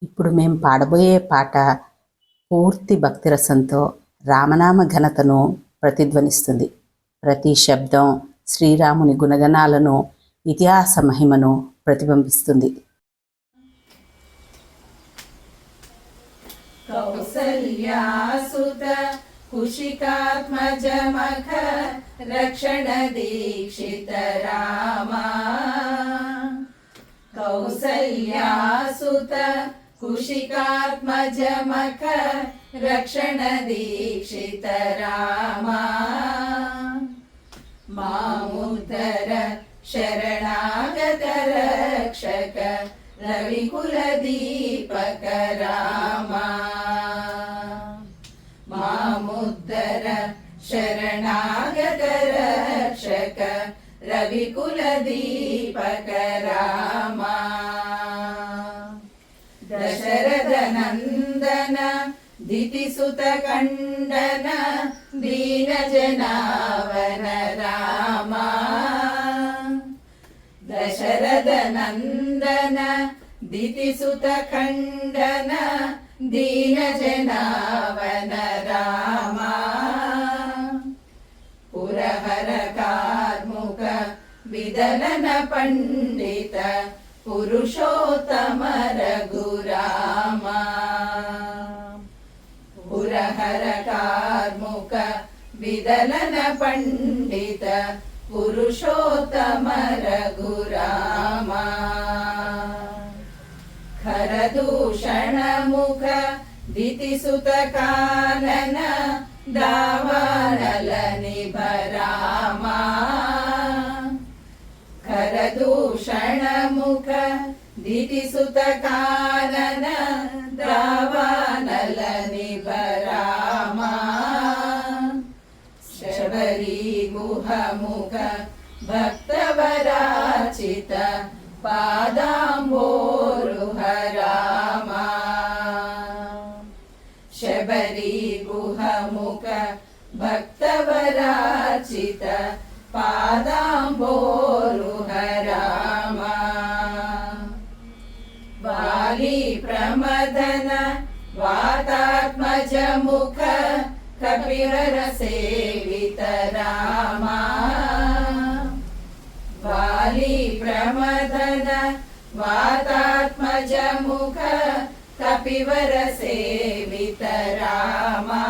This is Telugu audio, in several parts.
ఇప్పుడు మేము పాడబోయే పాట పూర్తి భక్తిరసంతో రామనామ ఘనతను ప్రతిధ్వనిస్తుంది. ప్రతి శబ్దం శ్రీరాముని గుణగణాలను, ఇతిహాస మహిమను ప్రతిబింబిస్తుంది. కౌసల్యాసుత కుశికాత్మజ మఖ రక్షణ దీక్షిత రామా. కౌసల్యాసుత కుశికాత్మజ మఖ రక్షణ దీక్షిత రామా. మాముద్దర శరణాగత రక్షక రవికుల దీపక రామా. మాముద్దర శరణాగత రక్షక రవికుల దీపక రామా. దశరథ నందన దితిసుత ఖండన దీన జనావన రామా. దశరథ నందన దితిసుత ఖండన దీన జనావన రామా. పురహర కార్ముక విదలన పండిత పురుషోత్తమ రఘురామా. పురహర కార్ముక విదలన పండిత పురుషోత్తమ రఘురామా. ఖరదూషణ ముఖ దితిసుత కానన దావానల నిభ రామా. ఖరదూషణ ముఖ దితిసుత కానన దావానల నిభ రామా. శబరీ గుహముఖ భక్తవరాచిత పాదాంబోరుహ రామా. శబరీ గుహముఖ భక్తవరాచిత పాదాంబోరుహ రామా. వాలి ప్రమదన వాతాత్మజ ముఖ కపివర సేవిత రామా. వాలి ప్రమదన వాతాత్మజ ముఖ కపివర సేవిత రామా.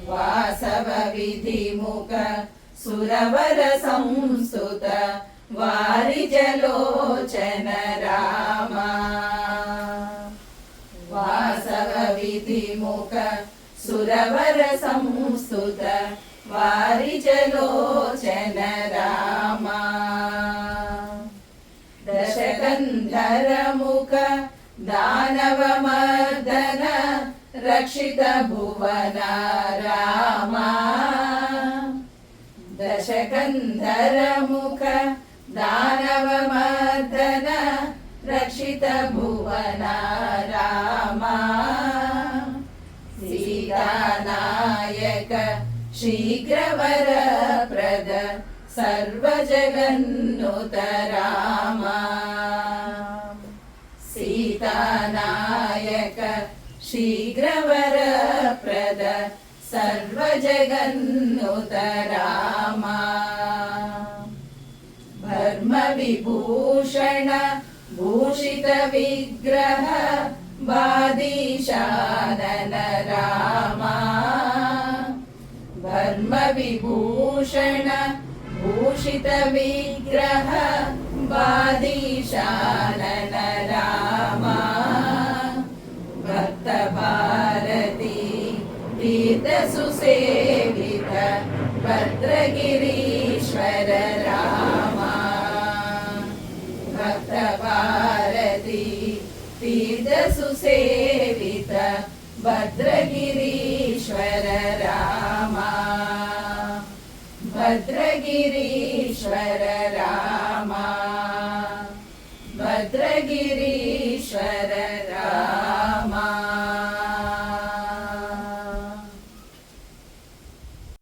వాసవ విధిముఖ సురవర సంస్తుత వారిజలోచన రామా. వాసవ విధిముఖ సురవర సంస్తుత వారిజలోచన రామా. దశకంధర ముఖ దానవ మర్దన రక్షిత భువన రామా. దశకంధర ముఖ దానవ మర్దన రక్షిత భువన రామా. సీతానాయక శీఘ్రవర ప్రద సర్వజగన్నుత రామా. సీతానాయక శీఘ్రవర ప్రద సర్వజగన్నుత రామా. భర్మ విభూషణ భూషిత విగ్రహ బాదీశానన రామా. భర్మ విభూషణ భూషిత విగ్రహ బాదీశానన రామా. భక్త భారతి తీర్థ సుసేవిత భద్రగిరీశ్వర రామా. భక్త భారతి తీర్థ సుసేవిత భద్రగిరీశ్వర రామా. భద్రగిరీశ్వర రామా. భద్రగిరి